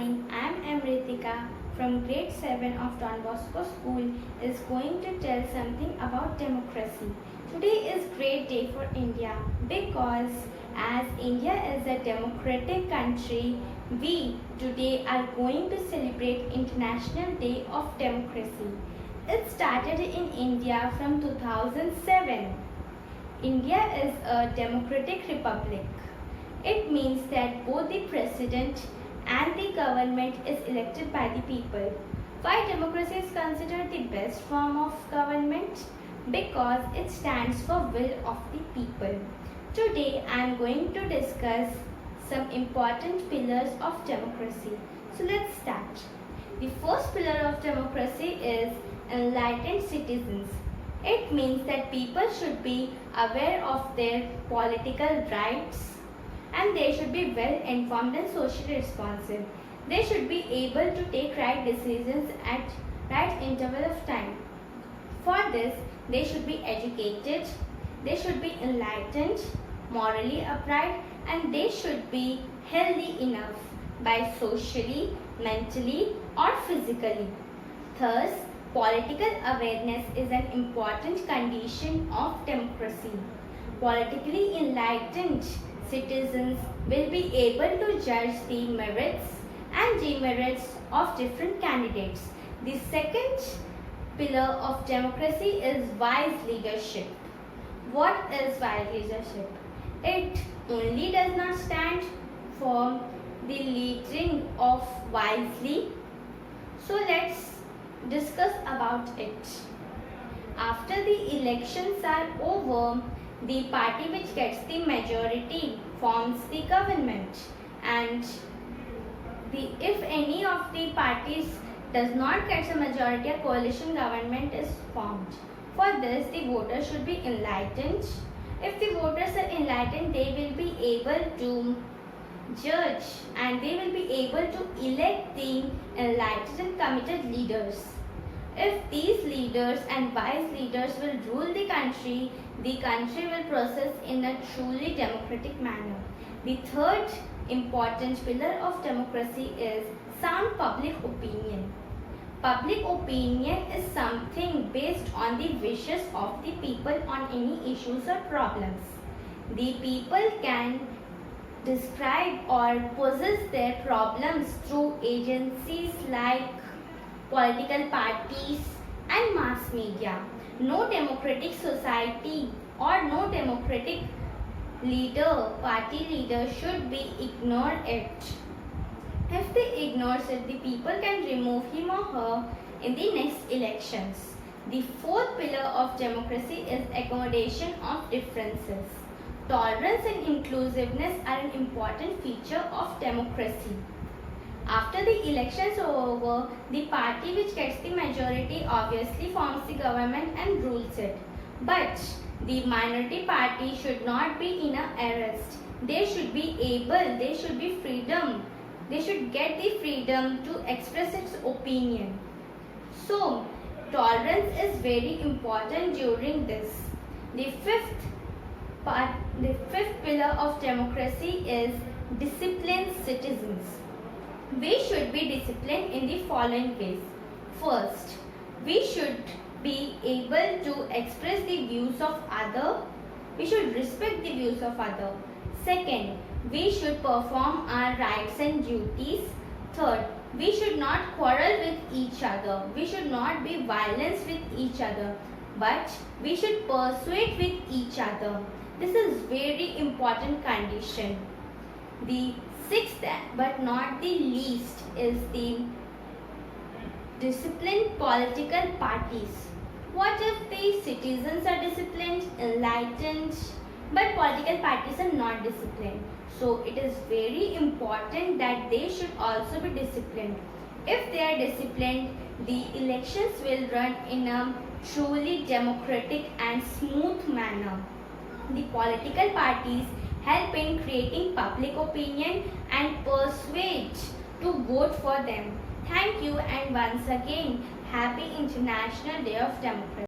morning. I am Amritika from grade 7 of Don Bosco School is going to tell something about democracy. Today is great day for India because as India is a democratic country, we today are going to celebrate International Day of Democracy. It started in India from 2007. India is a democratic republic. It means that both the president and the government is elected by the people. Why democracy is considered the best form of government? Because it stands for will of the people. Today I am going to discuss some important pillars of democracy. So let's start. The first pillar of democracy is enlightened citizens. It means that people should be aware of their political rights and they should be well informed and socially responsive. They should be able to take right decisions at right interval of time. For this, they should be educated, they should be enlightened, morally upright, and they should be healthy enough by socially, mentally, or physically. Thus, political awareness is an important condition of democracy. Politically enlightened citizens will be able to judge the merits and demerits of different candidates. The second pillar of democracy is wise leadership. What is wise leadership? It only does not stand for the leading of wisely. So let's discuss about it. After the elections are over, the party which gets the majority forms the government, and if any of the parties does not get a majority, a coalition government is formed. For this, the voters should be enlightened. If the voters are enlightened, they will be able to judge and they will be able to elect the enlightened and committed leaders. If these leaders and wise leaders will rule the country will process in a truly democratic manner. The third important pillar of democracy is sound public opinion. Public opinion is something based on the wishes of the people on any issues or problems. The people can describe or possess their problems through agencies like political parties and mass media. No democratic society or no democratic party leader should be ignored it. If they ignore it, the people can remove him or her in the next elections. The fourth pillar of democracy is accommodation of differences. Tolerance and inclusiveness are an important feature of democracy. After the elections are over, the party which gets the majority obviously forms the government and rules it. But the minority party should not be in an arrest. They should be freedom. They should get the freedom to express its opinion. So, tolerance is very important during this. The fifth pillar of democracy is disciplined citizens. We should be disciplined in the following ways. First, we should be able to express the views of other. We should respect the views of other. Second, we should perform our rights and duties. Third, we should not quarrel with each other. We should not be violent with each other, but we should persuade with each other. This is very important condition. The sixth but not the least is the disciplined political parties. What if the citizens are disciplined, enlightened, but political parties are not disciplined? So it is very important that they should also be disciplined. If they are disciplined, the elections will run in a truly democratic and smooth manner. The political parties help in creating public opinion and persuade to vote for them. Thank you, and once again, Happy International Day of Democracy.